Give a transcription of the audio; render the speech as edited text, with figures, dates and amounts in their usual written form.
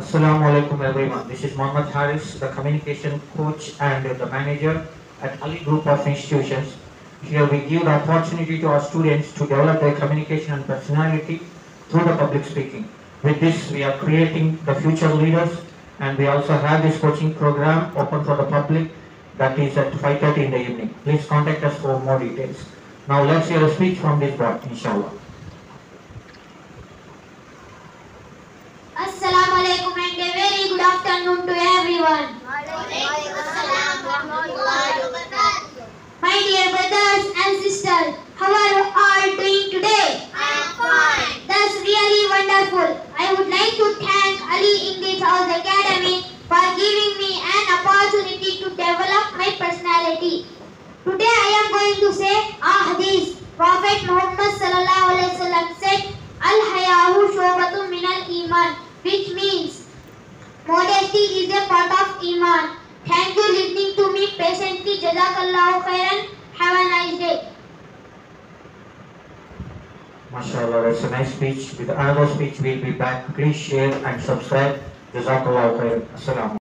Assalamu alaikum everyone. This is Mohammed Haris, the communication coach and the manager at Ali Group of Institutions. Here we give the opportunity to our students to develop their communication and personality through the public speaking. With this, we are creating the future leaders, and we also have this coaching program open for the public that is at 5:30 in the evening. Please contact us for more details. Now let's hear a speech from this board, inshallah. Assalamu alaikum and a very good afternoon to everyone. My dear brothers and sisters, how are you all doing today? I am fine. That's really wonderful. I would like to thank Ali English House Academy for giving me an opportunity to develop my personality. Today I am going to say a hadith. Prophet Muhammad sallallahu alaihi wasallam said, "Al-hayahu shobatun min al-iman," which means modesty is a part of iman. Thank you listening to me patiently. Jazakallahu khairan. Have a nice day. MashaAllah, that's a nice speech. With another speech, we'll be back. Please share and subscribe. Jazakallah khair. Assalamu.